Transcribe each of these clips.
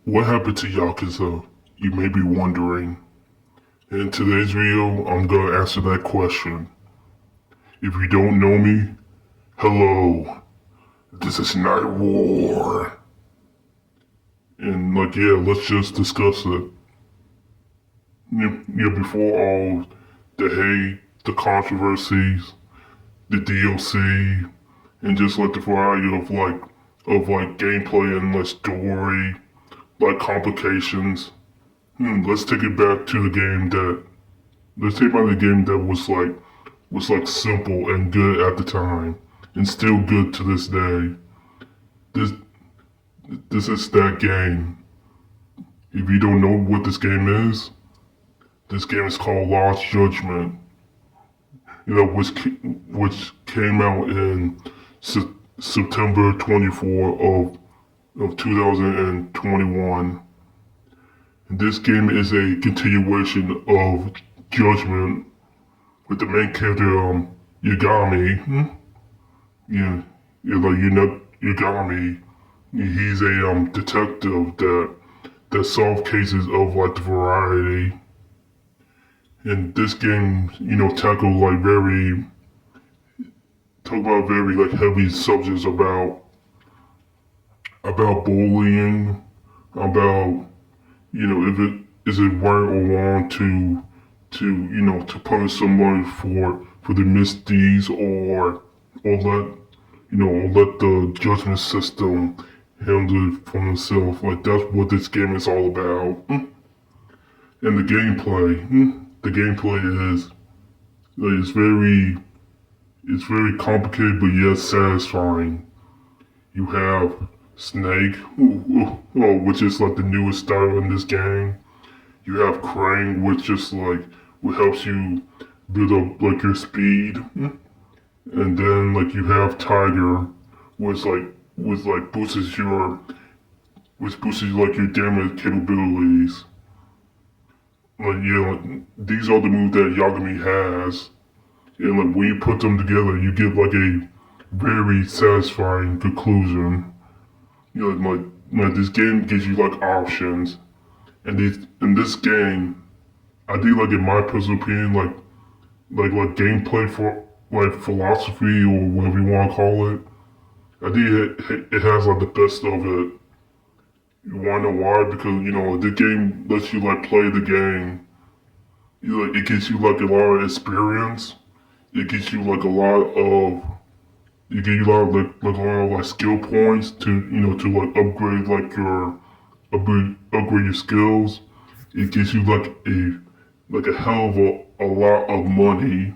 What happened to Yakuza? You may be wondering. In today's video, I'm gonna answer that question. If you don't know me, hello. This is Night War. And let's just discuss it. Before all the hate, the controversies, the DLC, and just like the variety of gameplay and story, complications. Let's take it back to the game that let's take back the game that was simple and good at the time, and still good to this day. This this is that game. If you don't know what this game is called Lost Judgment. Which came out in September 24 of 2021. And this game is a continuation of Judgment with the main character Yagami. Yeah, Yagami. He's a detective that solves cases of the variety. And this game, tackle talk about very heavy subjects about bullying, about if it is it right or wrong to punish someone for the misdeeds or let the judgment system handle it for themselves. That's what this game is all about. And the gameplay is it's very complicated but yet satisfying. You have Snake, which is the newest style in this game. You have Crane, which just what helps you build up your speed. And then you have Tiger, which boosts your damage capabilities. These are the moves that Yagami has, and when you put them together, you get a very satisfying conclusion. This game gives you options, and in this game, I think in my personal opinion, gameplay for philosophy or whatever you want to call it, I think it has the best of it. You wanna know why? Because the game lets you play the game. It gives you a lot of experience. It gives you a lot of it gives you a lot of a lot of skill points to to upgrade upgrade your skills. It gives you a hell of a lot of money.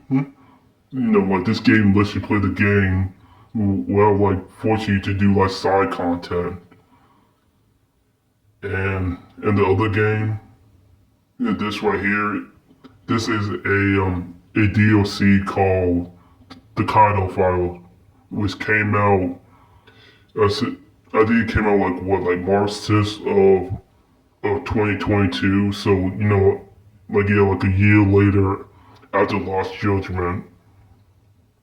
This game lets you play the game without forcing you to do side content. And in the other game, this right here, this is a DLC called the Kaido File, which came out. I think it came out March 6th of 2022. So a year later after Lost Judgment.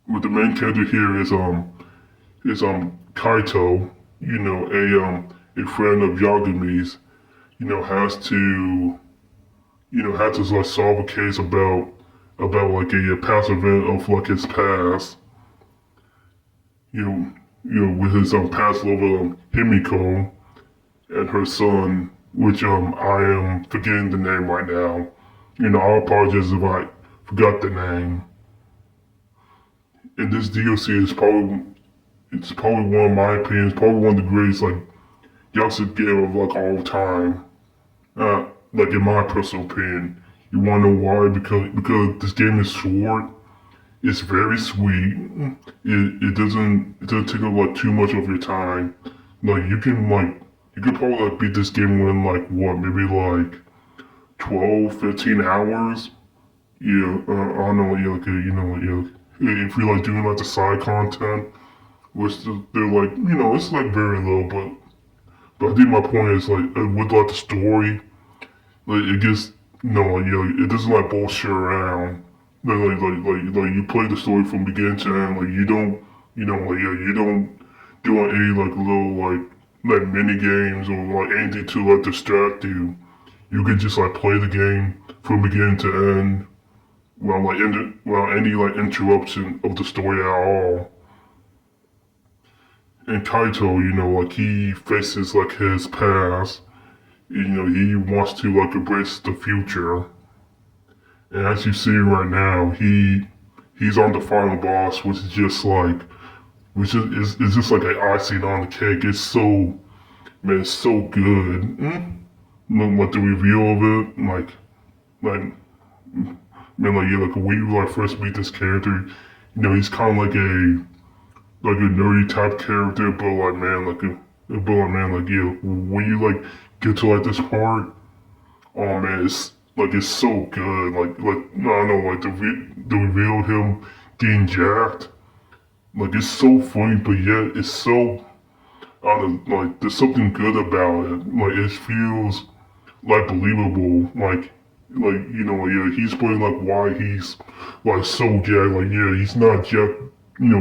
But the main character here is Kaito. A friend of Yagami's. Has to solve a case about a past event of his past. With his past lover Himiko and her son, which I am forgetting the name right now. I apologize if I forgot the name. And this DLC is probably one of my opinions, probably one of the greatest Yakuza game of all time. In my personal opinion. You wanna know why? Because this game is short. It's very sweet. It doesn't take up too much of your time. You can probably beat this game within maybe 12, 15 hours. Yeah, I don't know. Yeah, okay, if you're doing the side content, which they're it's very low, but I think my point is with the story, it gets it doesn't bullshit around. You play the story from beginning to end. You don't you don't do any little like mini games or like anything to like distract you. You can just like play the game from beginning to end without any like interruption of the story at all. And Kaito, like he faces like his past. He wants to like embrace the future. And as you see right now, he's on the final boss, which is just like an icing on the cake. It's so man, it's so good. Like the reveal of it, like man, like yeah, like when you like first meet this character, he's kind of like a nerdy type character, but like man, like yeah, when you like get to like this part, oh man, it's so good. No, I know like the reveal of him getting jacked, like it's so funny, but yet it's so I don't know, like there's something good about it. Like it feels like believable. Yeah, he's playing like why he's like so jacked. Like yeah, he's not jacked,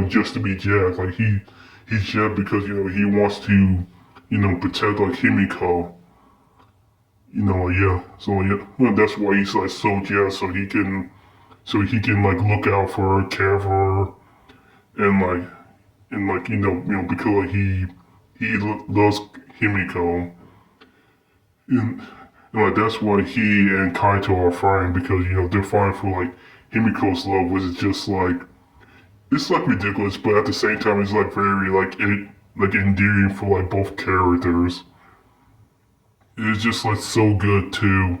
just to be jacked. Like he's jacked because he wants to, protect like Himiko. Yeah. So yeah, well, that's why he's like so jacked, so he can like look out for her, care for her, and like because like he loves Himiko. And, like that's why he and Kaito are fighting because they're fighting for like Himiko's love, which is just like it's like ridiculous, but at the same time it's like very like endearing for like both characters. It's just like so good too.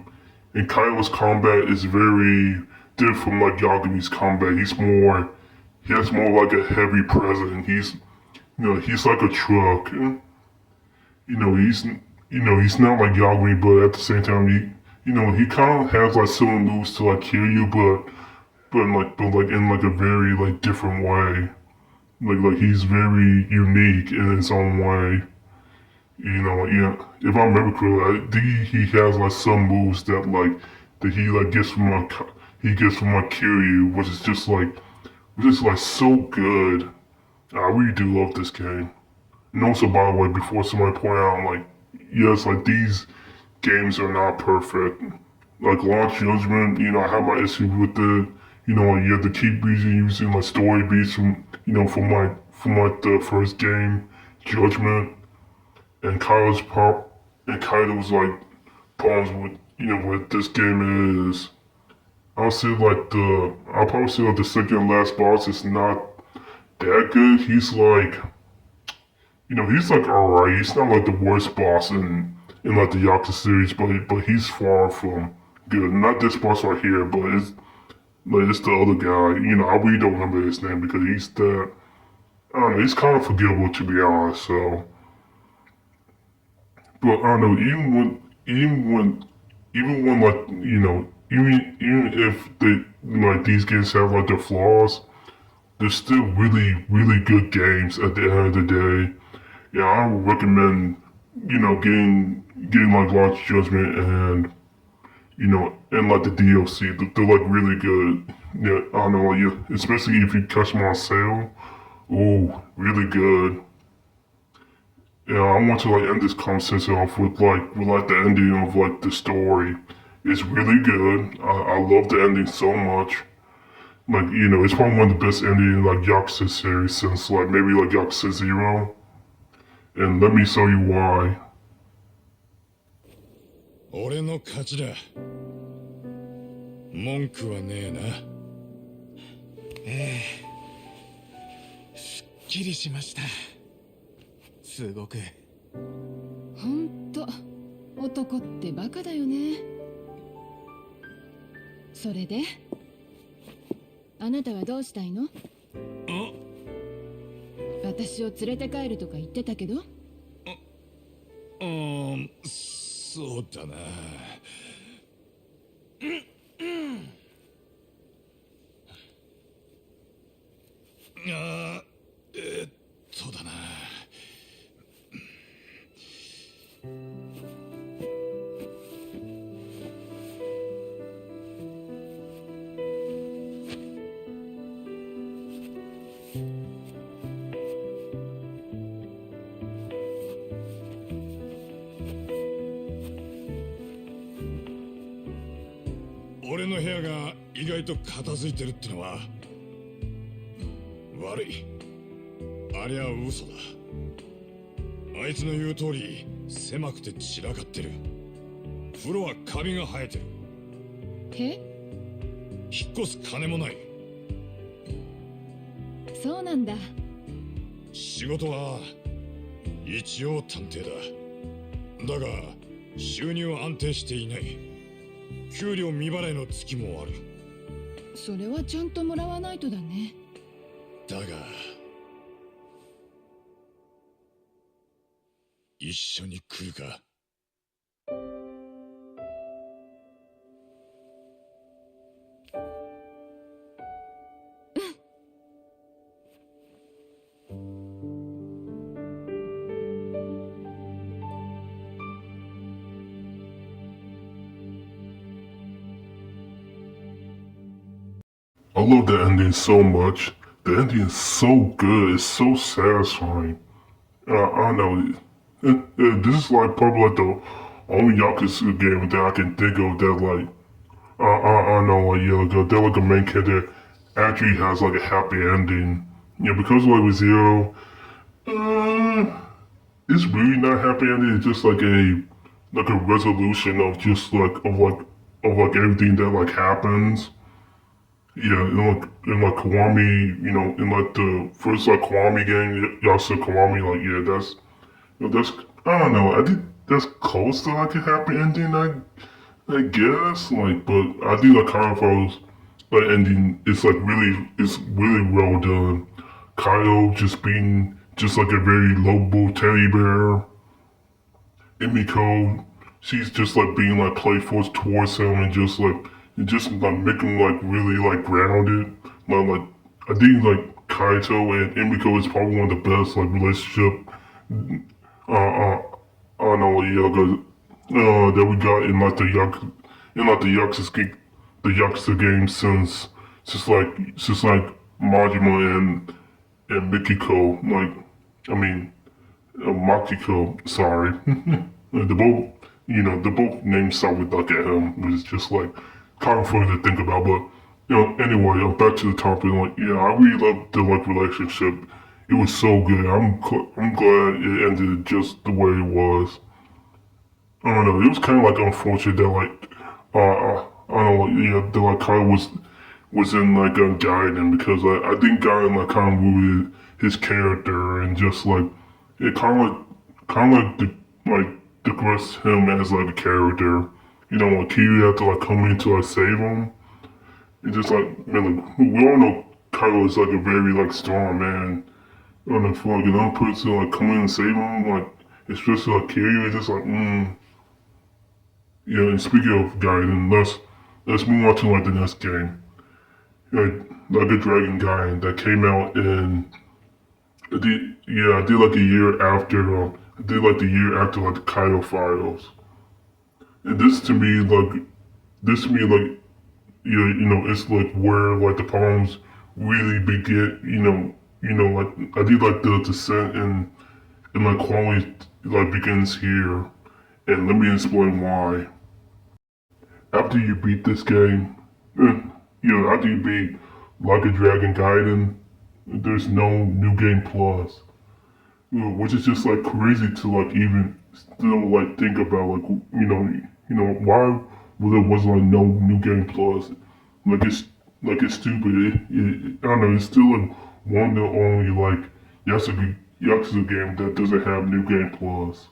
And Kaito's combat is very different from like Yagumi's combat. He has more like a heavy presence. He's like a truck. He's not like Yagami, but at the same time, he kind of has like similar moves to like kill you, but in like a very like different way. Like he's very unique in his own way. If I remember correctly, I think he has like some moves that he like gets from like Kiryu, which is like so good. I really do love this game. And also, by the way, before somebody point out, like, yes, like these games are not perfect. Like Launch Judgment, I have my issues with it. You have to keep using like story beats from the first game, Judgment, and Kaido's like problems with with this game is I'll probably say like the second last boss is not that good. He's like alright. He's not like the worst boss in like the Yakuza series, but he's far from good. Not this boss right here, but it's the other guy. I really don't remember his name because I don't know, he's kind of forgettable to be honest. So, but I don't know, even when like even if these games have like their flaws, they're still really really good games at the end of the day. Yeah, I would recommend, getting like Lost Judgment and like the DLC. They're like really good. Yeah, I don't know, yeah, especially if you catch them on sale. Oh, really good. Yeah, I want to like end this conversation off with the ending of like the story. It's really good. I love the ending so much. Like, it's probably one of the best endings in like Yakuza series since like maybe like Yakuza 0. And let me show you why. 俺の勝ちだ。文句はねえな。ええ、すっきりしました。すごく。ほんと、男ってバカだよね。それで、あなたはどうしたいの？私を連れて帰るとか言ってたけど。そうだな。そうだな。俺の部屋が意外と片付いてるってのは悪い。ありゃ嘘だ。あいつの言う通り狭くて散らかってる。風呂はカビが生えてる。引っ越す金もない。そうなんだ。仕事は一応探偵だ。だが収入は安定していない。給料未払いの月もある。それはちゃんともらわないとだね。だが一緒に来るか。I love the ending so much. The ending is so good. It's so satisfying. I don't know. This is like probably like the only Yakuza game that I can think of that like I don't know like that like a main character actually has like a happy ending. Yeah, because like with Zero, it's really not happy ending. It's just like a resolution of just like everything that like happens. Yeah, in like Kiwami, in like the first like Kiwami game, y'all said Kiwami, like yeah, that's I don't know. I think that's close to like a happy ending. I guess like, but I think like Kaido's like ending it's really well done. Kaido just being just like a very lovable teddy bear. Emiko, she's just like being like playful towards him and just like making him like really like grounded. Like I think like Kaito and Emiko is probably one of the best like relationship I don't know yeah that we got in like the game since like Majima and Mikiko I mean Makiko, sorry. The both names start with like a M, which is just like kind of funny to think about. But anyway, back to the topic. Like, yeah, I really loved the like relationship. It was so good. I'm glad it ended just the way it was. I don't know. It was kind of like unfortunate that like I don't know. Yeah, that like Kyle was in like Gaiden because I think Gaiden like kind of ruined his character and just like it kind of like digress him as like a character. Like Kiryu had to like come in to like save him. It's just like man, like we all know Kyle is like a very like strong man. And if like another person like come in and save him, like especially like Kiryu, it's just like yeah. And speaking of Gaiden, let's move on to like the next game. Like a Dragon Gaiden that came out in I did like a year after I did like the year after like the Kaido Files. And this to me like yeah, it's like where like the problems really begin, like I did like the descent and like quality like begins here. And let me explain why. After you beat this game, after you beat Like a Dragon Gaiden, there's no new game plus. Which is just like crazy to like even still like think about like why there was like no new game plus like it's stupid I don't know it's still like one of the only like Yakuza game that doesn't have new game plus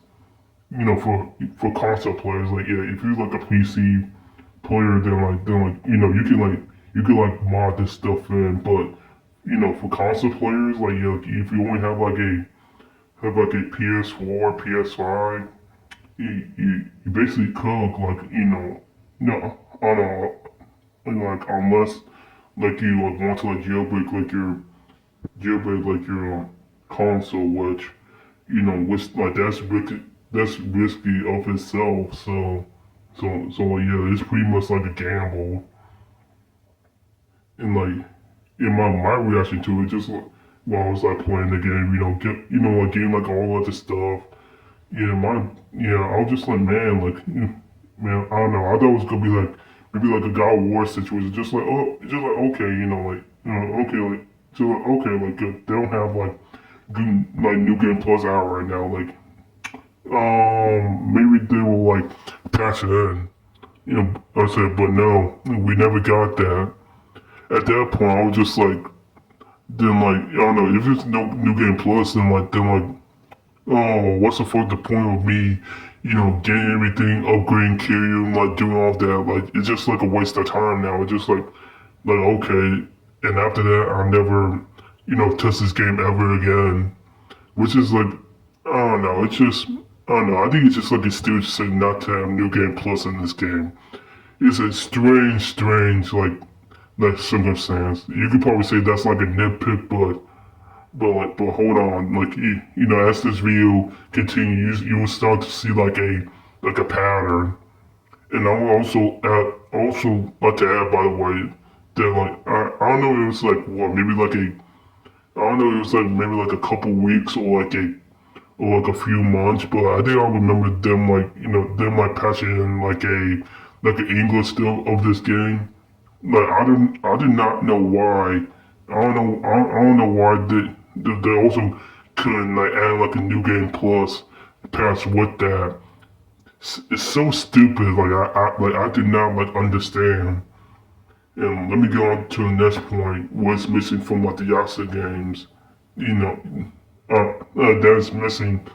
for console players like yeah if you're like a PC player then you can mod this stuff in but for console players like yeah if you only have like a PS4, PS5, you basically cook like no, on like unless like you like want to like jailbreak like your console, which like that's risky of itself. So like, yeah, it's pretty much like a gamble, and like in my reaction to it, just like while I was like playing the game, like getting like all of the stuff. Yeah, I was just like, man, like, man, I don't know. I thought it was gonna be like maybe like a God of War situation, just like okay, okay, like so okay, like they don't have like good like New Game Plus out right now, like maybe they will like patch it in, I said, but no, we never got that. At that point, I was just like, then like I don't know if it's no New Game Plus, then like oh, what's the point of me, getting everything, upgrading, carrying, like doing all that? Like it's just like a waste of time now. It's just like okay, and after that, I'll never, touch this game ever again. Which is like, I don't know. It's just, I don't know. I think it's just like a stupid thing not to have New Game Plus in this game. It's a strange, like circumstance. You could probably say that's like a nitpick, but hold on, like as this video continues, you will start to see like a pattern. And I will also like to add, by the way, that like I don't know, it was like what maybe like I don't know, it was like maybe like a couple weeks or like a few months, but I think I remember them like them like patching in like an English still of this game. Like I did not know why. I don't know why they also couldn't like add like a New Game Plus patch with that. It's so stupid. I did not like understand. And let me go on to the next point. What's missing from like the Yakuza games? You know, that's missing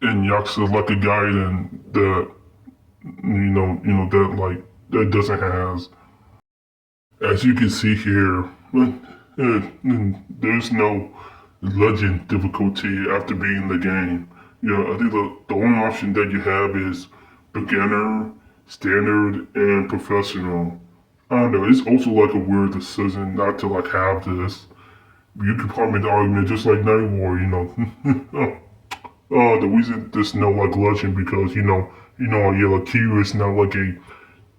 in Yakuza like a guidance that that like that doesn't has. As you can see here, there's no legend difficulty after beating the game. I think the only option that you have is beginner, standard, and professional. I don't know, it's also like a weird decision not to like have this. You could probably make the argument just like Night War, the reason there's no like legend because yeah, like Kiryu is not like a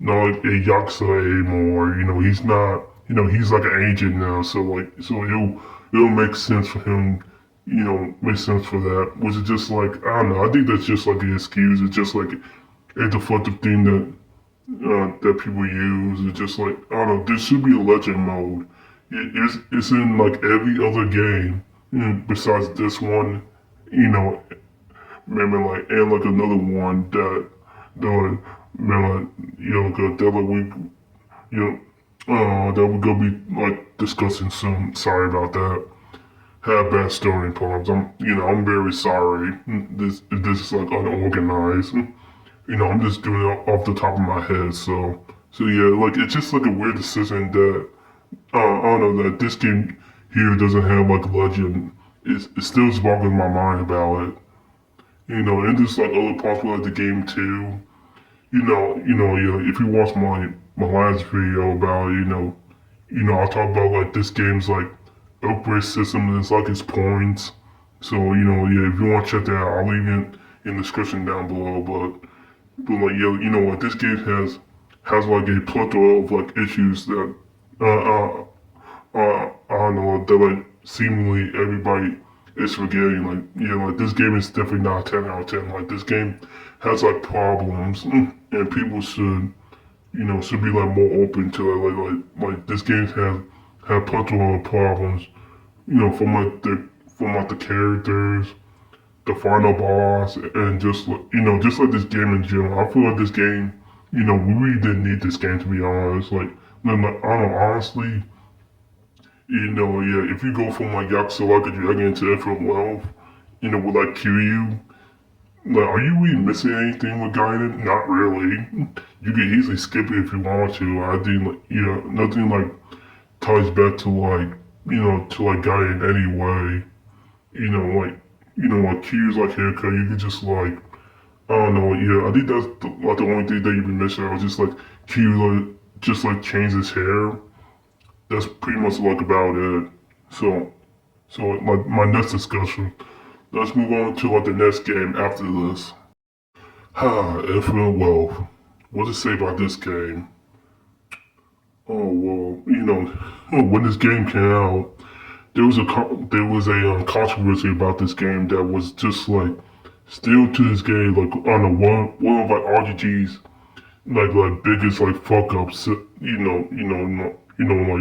Yakuza anymore. He's not. He's like an agent now. So it'll make sense for him. Make sense for that. Which is just like I don't know. I think that's just like an excuse. It's just like a deflective thing that people use. It's just like I don't know. There should be a legend mode. It's in like every other game besides this one. Maybe like and like another one that man, that like you know, that we're gonna be like discussing soon. Sorry about that. Have bad story problems. I'm very sorry. This is like unorganized. I'm just doing it off the top of my head. So yeah, like it's just like a weird decision that I don't know that this game here doesn't have like legend. It still boggles my mind about it. And there's like other parts of like the game too. Yeah, if you watch my last video about, I talk about like this game's like upgrade system and it's like its points. So, yeah, if you want to check that out, I'll leave it in the description down below. But like, yeah, what this game has like a plethora of like issues that, I don't know, that like seemingly everybody is forgetting. Like, yeah, like this game is definitely not a 10 out of 10. Like, this game has like problems, and people should be like more open to it. Like this game have plethora of problems. From like the characters, the final boss, and just like this game in general. I feel like this game, we really didn't need this game to be honest. Like I don't know, honestly, yeah, if you go from like Yakuza like a Dragon to Infinite Wealth, with like Kiryu. Like, are you really missing anything with Gaiden? Not really. You can easily skip it if you want to. I think, like, nothing like ties back to like, to like Gaiden anyway. Like Q's like haircut, you can just like, I don't know, yeah, I think that's like the only thing that you've been missing. I was just like, Q like, just like changed his hair. That's pretty much like about it. So like my next discussion. Let's move on to like the next game after this. Infinite Wealth. What to say about this game? Oh well, when this game came out, there was a controversy about this game that was just like still to this day like on one of like RGG's like biggest like fuck ups, like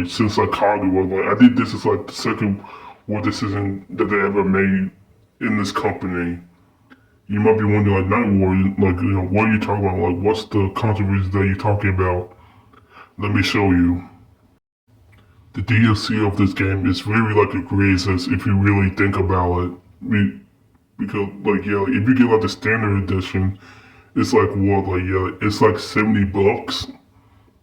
since like college. Like I think this is like the second worst decision that they ever made in this company. You might be wondering, like, Night War, like, what are you talking about? Like, what's the controversy that you're talking about? Let me show you. The DLC of this game is really like egregious if you really think about it. Because, like, yeah, like, if you get like the standard edition, it's like what, like, yeah, it's like $70.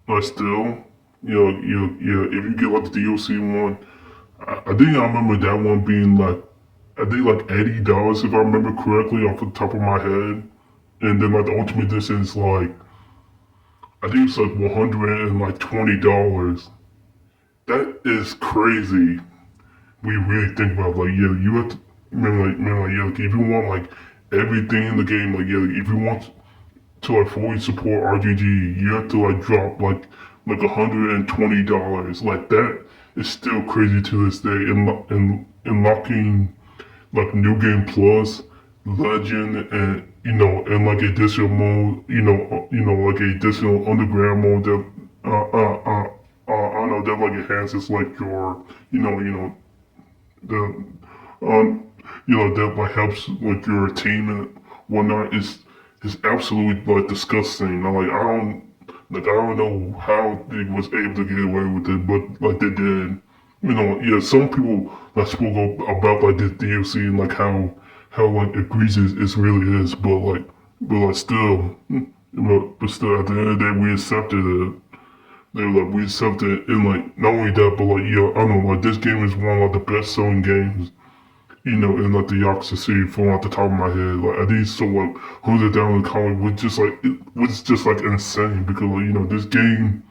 Like, still, if you get like the DLC one, I think I remember that one being like, I think like $80 if I remember correctly off the top of my head. And then like the Ultimate Edition is like, I think it's like $120. That is crazy. We really think about like, yeah, you have to, yeah, like, if you want like everything in the game, like, yeah, like, if you want to like fully support RGG, you have to like drop like $120. Like that is still crazy to this day. And unlocking like New Game Plus, Legend, and and like additional mode, like additional underground mode that I know that like enhances like your, the that like helps like your team and whatnot is absolutely like disgusting. I don't know how they was able to get away with it, but like they did. Yeah, some people like spoke about like this DLC and like how like egregious it really is, but like still, but still at the end of the day we accepted it. They were like we accepted it, and like not only that, but like yeah, I don't know, like this game is one of like, the best selling games in like the Yakuza series from off the top of my head. Like I think so like $100 college was just like insane because like this game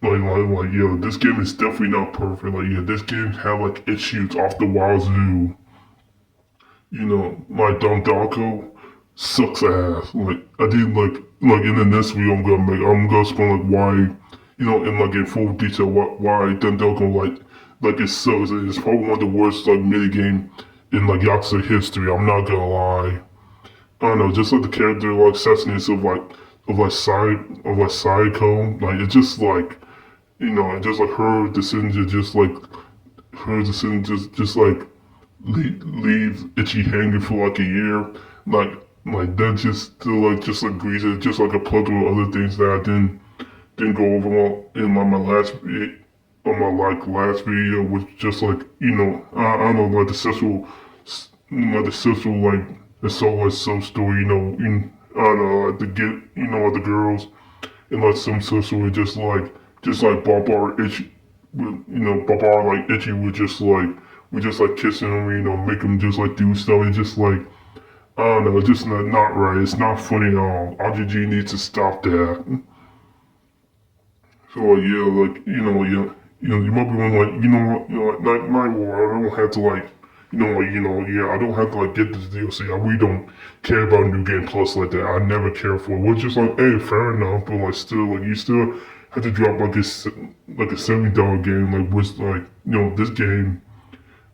yeah, this game is definitely not perfect. Like yeah, this game had like issues off the wazoo. Like Dondako sucks ass. Like I did like in the next video I'm gonna explain like why in like in full detail why Dondako like it sucks. It's probably one of the worst like mini game in like Yakuza history. I'm not gonna lie. I don't know, just like the character like assassination of like Psycho. Like it's just like and just like her decision to just like leave Itchy hanging for like a year, like that just still like just agrees it just like a plethora of other things that I didn't go over in my last on my like last video, which just like I don't know like the sexual like the like sub story I don't know like to get like the girls and like some sexual just like Barbara Itchy Barbara like Itchy would just like we just like kissing him, make him just like do stuff. It's just like I don't know, it's just not right. It's not funny at all. RGG needs to stop that. So like, yeah, like you might be wondering like like night war. I don't have to like yeah, I don't have to like get this DLC. I really don't care about New Game Plus like that. I never care for it. Which is like, hey, fair enough, but like still like you still have to drop like a $70 game like which like this game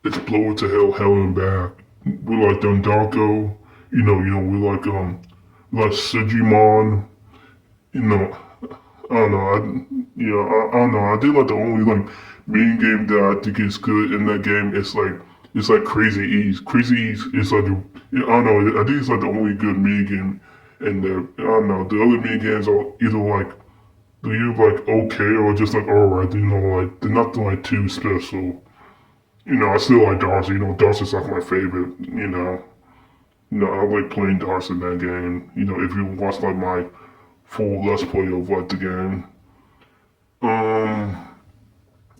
explode to hell and back. We like Dondako, we like Sigimon, you know, I don't know, I don't know. I think like the only like main game that I think is good in that game is like it's like Crazy Ease. Crazy Ease is like I don't know. I think it's like the only good mini game in there. I don't know. The other mini games are either like okay or just like alright. Like they're nothing like too special. I still like Darcy. Darcy's like my favorite. I like playing Darcy in that game. If you watch like my full Let's Play of like the game. I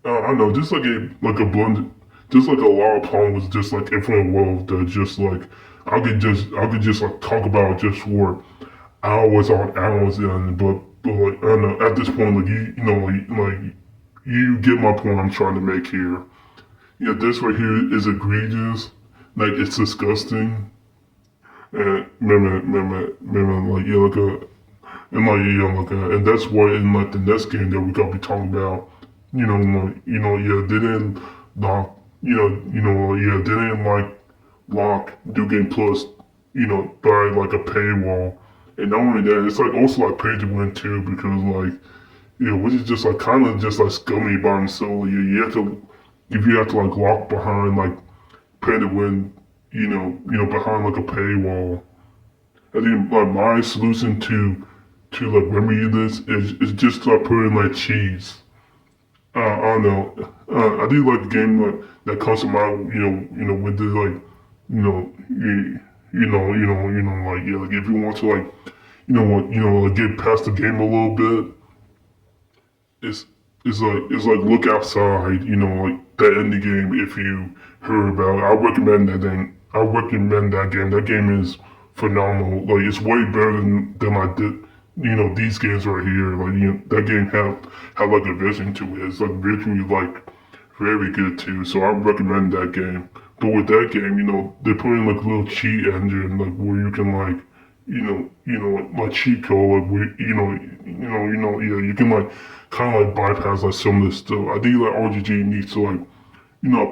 don't know, just like a blend, just like a lot of problems, just like Infinite World that just like I could just like talk about just for hours on hours, and but like I don't know, at this point like like you get my point I'm trying to make here. This right here is egregious, like it's disgusting, and like yeah, like a and like yeah, like and that's why in like the next game that we gotta be talking about, yeah, they didn't lock, yeah, they didn't like lock New Game Plus, by like a paywall, And not only that, it's like also like pay to win too, because like, which is just like kind of just like scummy by himself. You have to, if you have to like walk behind like pay to win, behind like a paywall. I think like my solution to like remedy this is just start putting like cheese. I don't know. I do like the game that comes to mind. With the like, like yeah, like if you want to like, like get past the game a little bit, it's it's like look outside. Like that indie game. If you heard about it, I recommend that thing. I recommend that game. That game is phenomenal. Like it's way better than I did. These games right here. Like that game have like a vision to it. It's like visually like very good too. So I recommend that game. But with that game, they're putting like a little cheat engine, like where you can like, like cheat code, like where yeah, you can like kind of like bypass like some of this stuff. I think like RGG needs to like,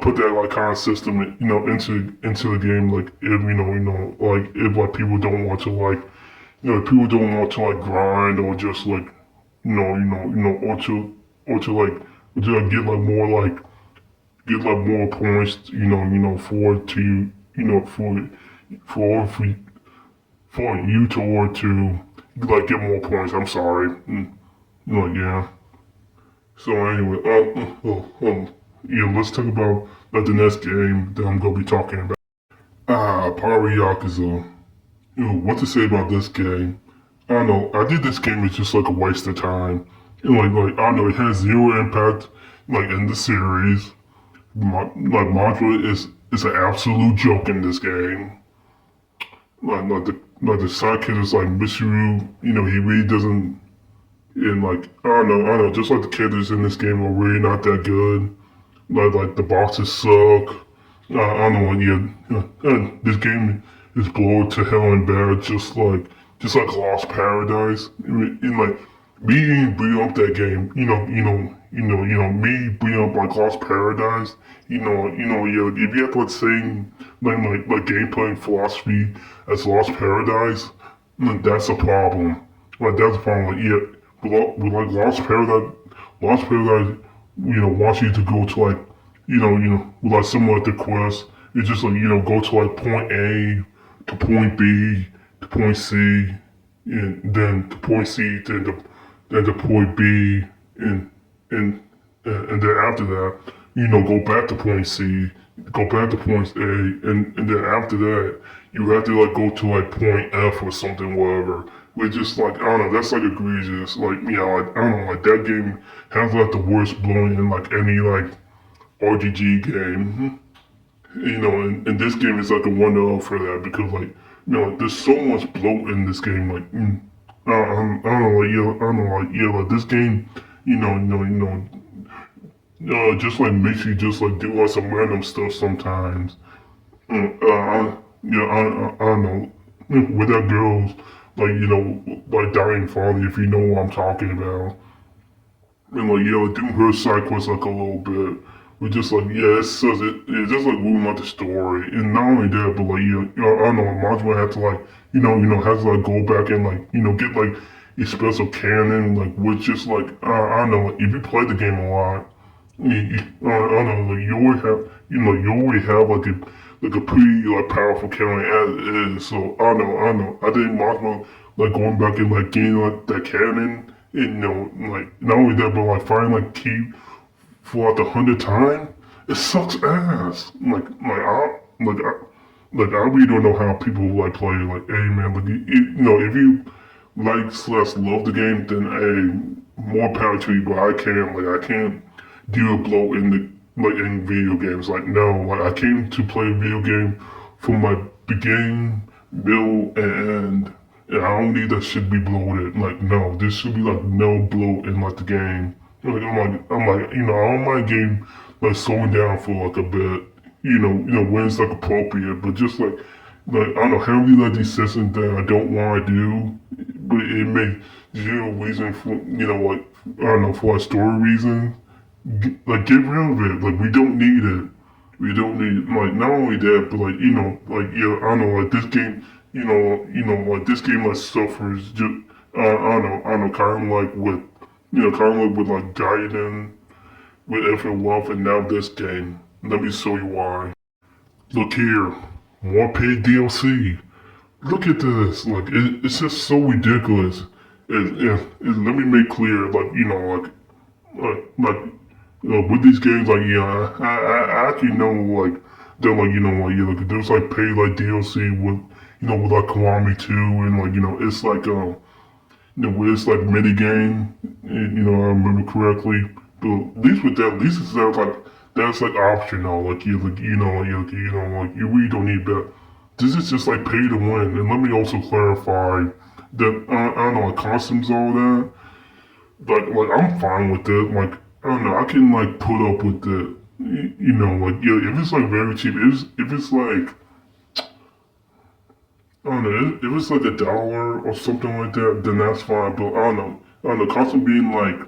put that like kind of system, into the game. Like if like if like people don't want to like, if people don't want to like grind or just like, or to like, to like get like more like get like more points, for it to, for for for you to or to like get more points. I'm sorry. Like yeah. So anyway, yeah, let's talk about like the next game that I'm gonna be talking about. Power Yakuza. What to say about this game? I don't know. I think this game is just like a waste of time. And I don't know. It has zero impact like in the series. Like Mantra is an absolute joke in this game. Like the sidekick is like Mitsuru. He really doesn't. And like I don't know. Just like the characters in this game are really not that good. Like the bosses suck. I don't know. This game is blown to hell and back. Just like Lost Paradise. Like me beating up that game. Me beating up like Lost Paradise. Yeah. If you have like same like gameplay philosophy as Lost Paradise, that's a problem. Like that's a problem. Like yeah. With like Lost Paradise, wants you to go to like, with like similar to quest. It's just like, go to like point A to point B to point C, and then to point C, then to point B, and and then after that, go back to point C, go back to point A, and then after that, you have to like go to like point F or something, whatever. Which just like I don't know, that's like egregious. Like like, I don't know, like that game has like the worst blowing in like any like RGG game. And this game is like a wonder for that because like there's so much bloat in this game. Like I don't know, like yeah, I don't know, like yeah, like this game, just like makes you just like do like some random stuff sometimes. Yeah, I don't know. With that girls, like like dying father, if you know what I'm talking about. And like like doing her side quest like a little bit. But just like it just like moving out the story. And not only that, but like I don't know, Majima had to like has to like go back and like get like a special cannon, like which just like I don't know, like if you play the game a lot, I don't know, like you already have like a pretty like powerful cannon as it is. So I don't know. I think Majima like going back and like getting like that cannon, and like not only that, but like finding like key for like the 100th time, it sucks ass. Like I really don't know how people like play. Like, hey man, like if you like slash love the game, then hey, more power to you. But I can't. Like I can't deal with blow in the in video games. Like no, like I came to play a video game from my beginning, middle, and end. And I don't need that shit to be bloated. Like no, this should be like no bloat in like the game. Like I'm like, I don't mind game like slowing down for like a bit, when it's like appropriate, but just like I don't know, having like these sessions that I don't want to do, but it makes zero reason for like I don't know for like story reasons. Like get rid of it. Like we don't need it. We don't need like not only that, but like like yeah, I don't know, like this game like this game like suffers just I don't know, kind of like with kind of like with like Gaiden, with Infinite Wealth, and now this game. Let me show you why. Look here, more paid DLC. Look at this. Like it's just so ridiculous. Let me make clear, like with these games, like I actually know like that, like like there's like paid like DLC with with like Kiwami 2, and like it's like where it's like mini game, I remember correctly. But at least with that, at least it sounds like that's like optional. Like like you really don't need that. This is just like pay to win. And let me also clarify that I don't know, like costumes, all that. Like I'm fine with it. Like I don't know, I can like put up with it. Like if it's like very cheap, if it's like I don't know, if it's like $1 or something like that, then that's fine. But I don't know, costume being like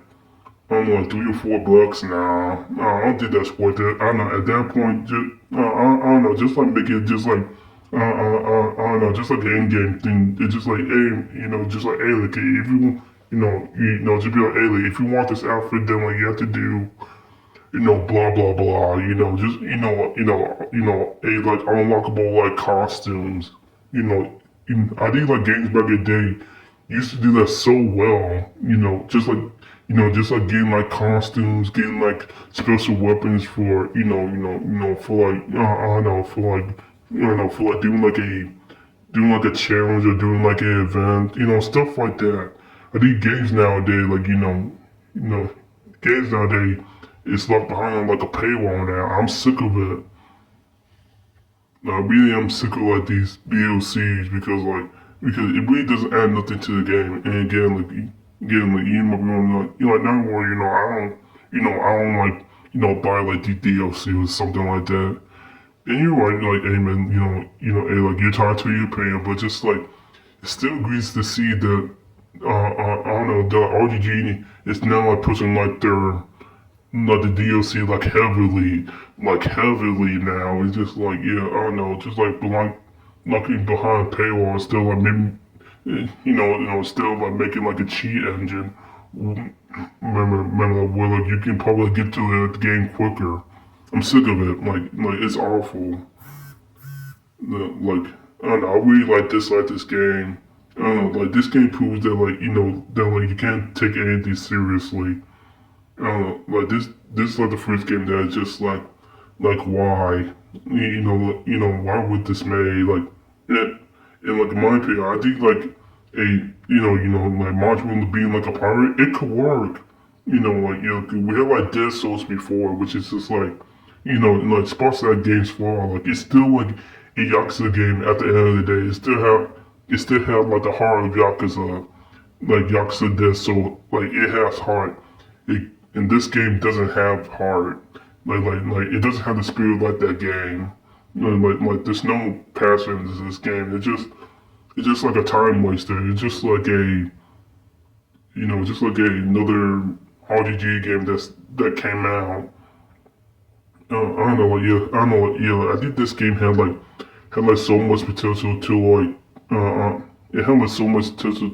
I don't know, like $3 or $4 now. I don't think that's worth it. I don't know. At that point, just I don't know, just like make it just like I don't know, just like the in-game thing. It's just like hey, just like hey, like if you just be like hey, like, if you want this outfit, then like you have to do blah blah blah. Just hey, like unlockable like costumes. I think like games back in the day used to do that so well. Just like getting like costumes, getting like special weapons for for like I don't know for like for like doing like a challenge or doing like an event, stuff like that. I think games nowadays, like games nowadays, it's left behind like a paywall now. I'm sick of it. I really am sick of like these DLCs because it really doesn't add nothing to the game. And again like you might be like now where I don't like buy like these DLC or something like that. And you're right, like Amen, hey, like you're tired to your pain, but just like it still grieves to see that I don't know, the RGG is now like pushing like their not the DLC like heavily now. It's just like I don't know, just like looking behind paywall, still like maybe still like making like a cheat engine. Remember where like you can probably get to the game quicker. I'm sick of it. Like it's awful. Like I don't know, I really like this game. I don't know, like this game proves that that like you can't take anything seriously. I don't know, like this is like the first game that is just like why why would this made like and like in my opinion I think like a like module being like a pirate it could work. Like we had like Dead Souls before, which is just like like spots that game's flaw. Like it's still like a Yakuza game at the end of the day. It still have like the heart of Yakuza, like Yakuza Dead Soul. Like it has heart. And this game doesn't have heart. Like it doesn't have the spirit like that game. Like there's no passion in this game. It's just like a time waster. It's just like just like another RGG game that came out. I don't know, like I don't know, I think this game had like so much potential to like it had like so much potential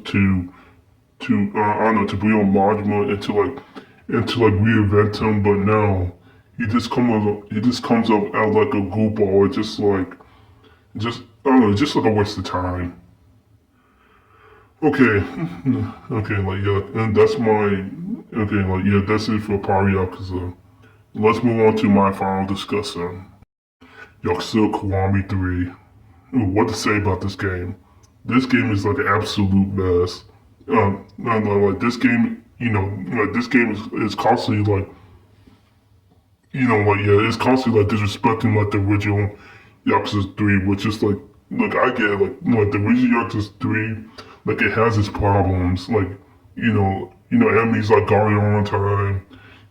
I don't know to bring on modular and to like reinvent him, but now he just comes up as like a goofball. It's just I don't know, just like a waste of time. Okay, okay, like and that's my okay, like that's it for Power Yakuza. Let's move on to my final discussion. Yakuza Kiwami 3. What to say about this game? This game is like an absolute mess. Like this game, like this game is constantly like, it's constantly like disrespecting like the original Yakuza 3, which is like I get it, like the original Yakuza 3, like it has its problems, like enemies like guarding on time,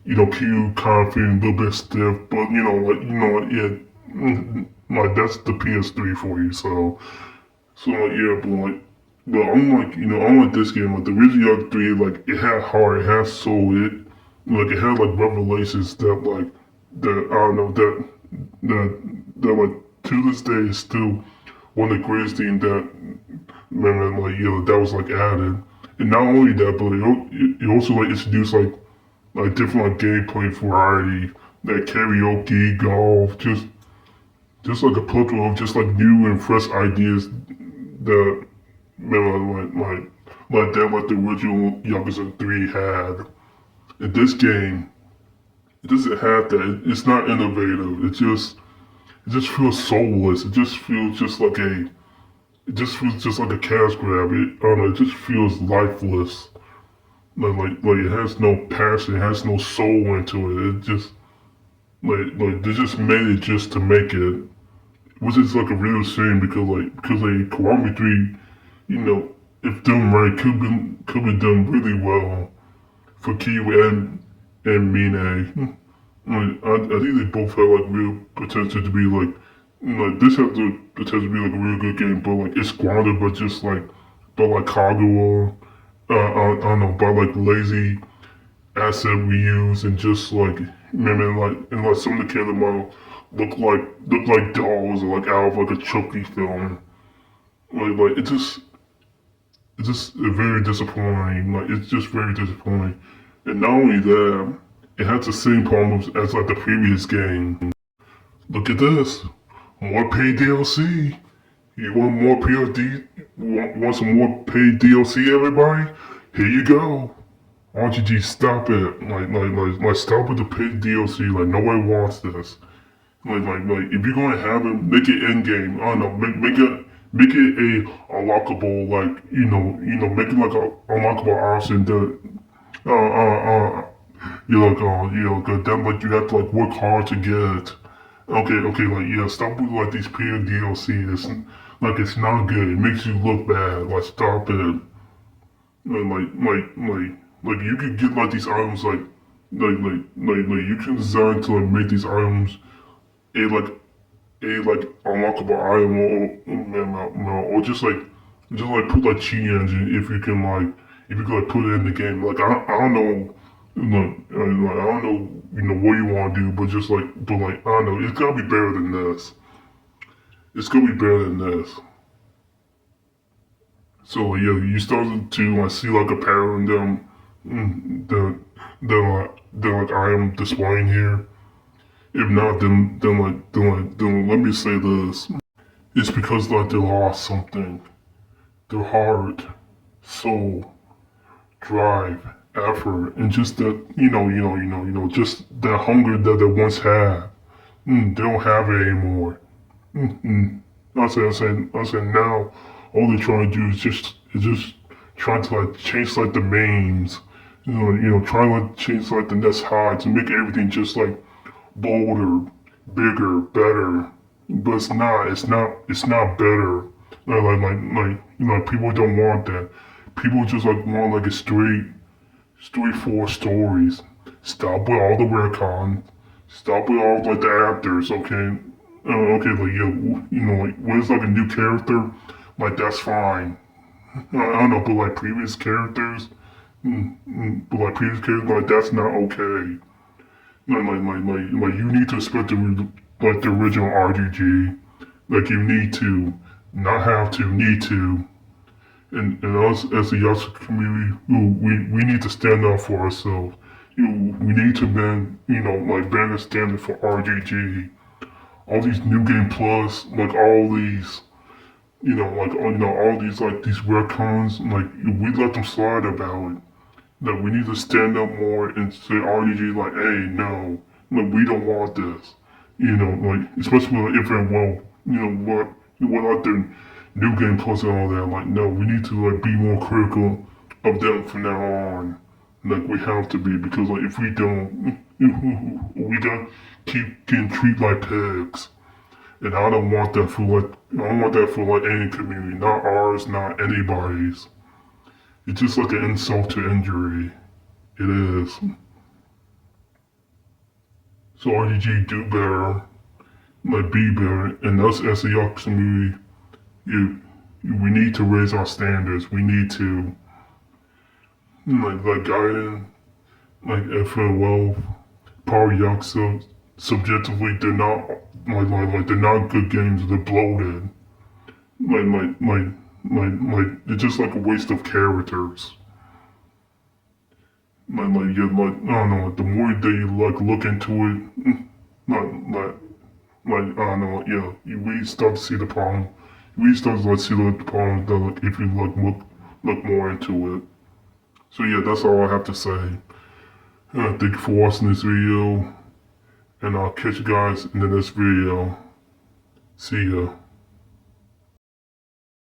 Q kind of feeling a little bit stiff, but like that's the PS3 for you, so like but unlike this game, like the original Yakuza 3, like it had heart, it had soul, it had like revelations that I don't know that like to this day is still one of the greatest things that man, like that was like added. And not only that, but it also like introduced like different like gameplay variety, like karaoke, golf, just like a plethora of just like new and fresh ideas that man like that like the original Yakuza 3 had. In this game, it doesn't have that. It's not innovative. It just feels soulless. It just feels just like a cash grab. I don't know. It just feels lifeless. Like it has no passion. It has no soul into it. It just like they just made it just to make it, which is like a real shame because Kiwami 3, if done right, could be done really well for Kiwi and Mine. I think they both have like real potential to be like this has the potential to be like a real good game, but like it's squandered by like Kagura, I don't know, by like lazy asset reuse and just like like some of the character models look like dolls or like out of like a Chucky film. Like it's just very disappointing. Like it's just very disappointing. And not only that, it has the same problems as like the previous game. Look at this. More paid DLC. You want more POD? Want some more paid DLC, everybody? Here you go. RGG, stop it. Like stop with the paid DLC. Like, nobody wants this. Like, if you're gonna have it, make it in-game. I don't know, make it a unlockable, like, make it like a unlockable option that, then, like, you have to, like, work hard to get. Okay, like, yeah, stop with, like, these paid DLC. It's not good. It makes you look bad. Like, stop it. Like, you could get, like, these items, you can design to, like, make these items a, like, unlockable item or just like put, like, cheat engine if you could, like, put it in the game. Like, I don't know, I don't know, what you want to do, but I don't know, it's gotta be better than this. It's gonna be better than this. So yeah, you started to like see like a pattern that I am displaying here. If not, then let me say this. It's because like they lost something. Their heart, soul, drive, effort, and just that just that hunger that they once had. They don't have it anymore. I said now all they're trying to do is just trying to like change like the names, trying to like change like the next high to make everything just like bolder, bigger, better. But it's not better. People don't want that. People just like want like a straightforward stories. Stop with all the retcon. Stop with all like the actors, okay? Okay, like yeah, like when it's like a new character, like that's fine. I don't know, but like previous characters, like that's not okay. Like you need to respect the original RGG. Like you need to, not have to, need to. And us as the Yakuza community, we need to stand up for ourselves. We need to ban the standard for RGG. All these new game plus, like all these, all these like these retcons, like we let them slide about it. That we need to stand up more and say RGG like, hey, no, we don't want this. Like especially with Infinite World, what like the new game plus and all that. Like, no, we need to like be more critical of them from now on. Like we have to be because like if we don't, we gonna keep getting treated like pigs. And I don't want that for like any community, not ours, not anybody's. It's just like an insult to injury. It is. So RGG do better, like be better, and us as a Yakuza community, we need to raise our standards. We need to like Gaiden, like FLL, Power Yakuza. Subjectively, they're not they're not good games. They're bloated. it's just like a waste of characters. I don't know, the more that you like look into it, I don't know, yeah, you really start to see the problem. You really start to like see the problem that like if you like look more into it. So yeah, that's all I have to say. Thank you for watching this video, and I'll catch you guys in the next video. See ya.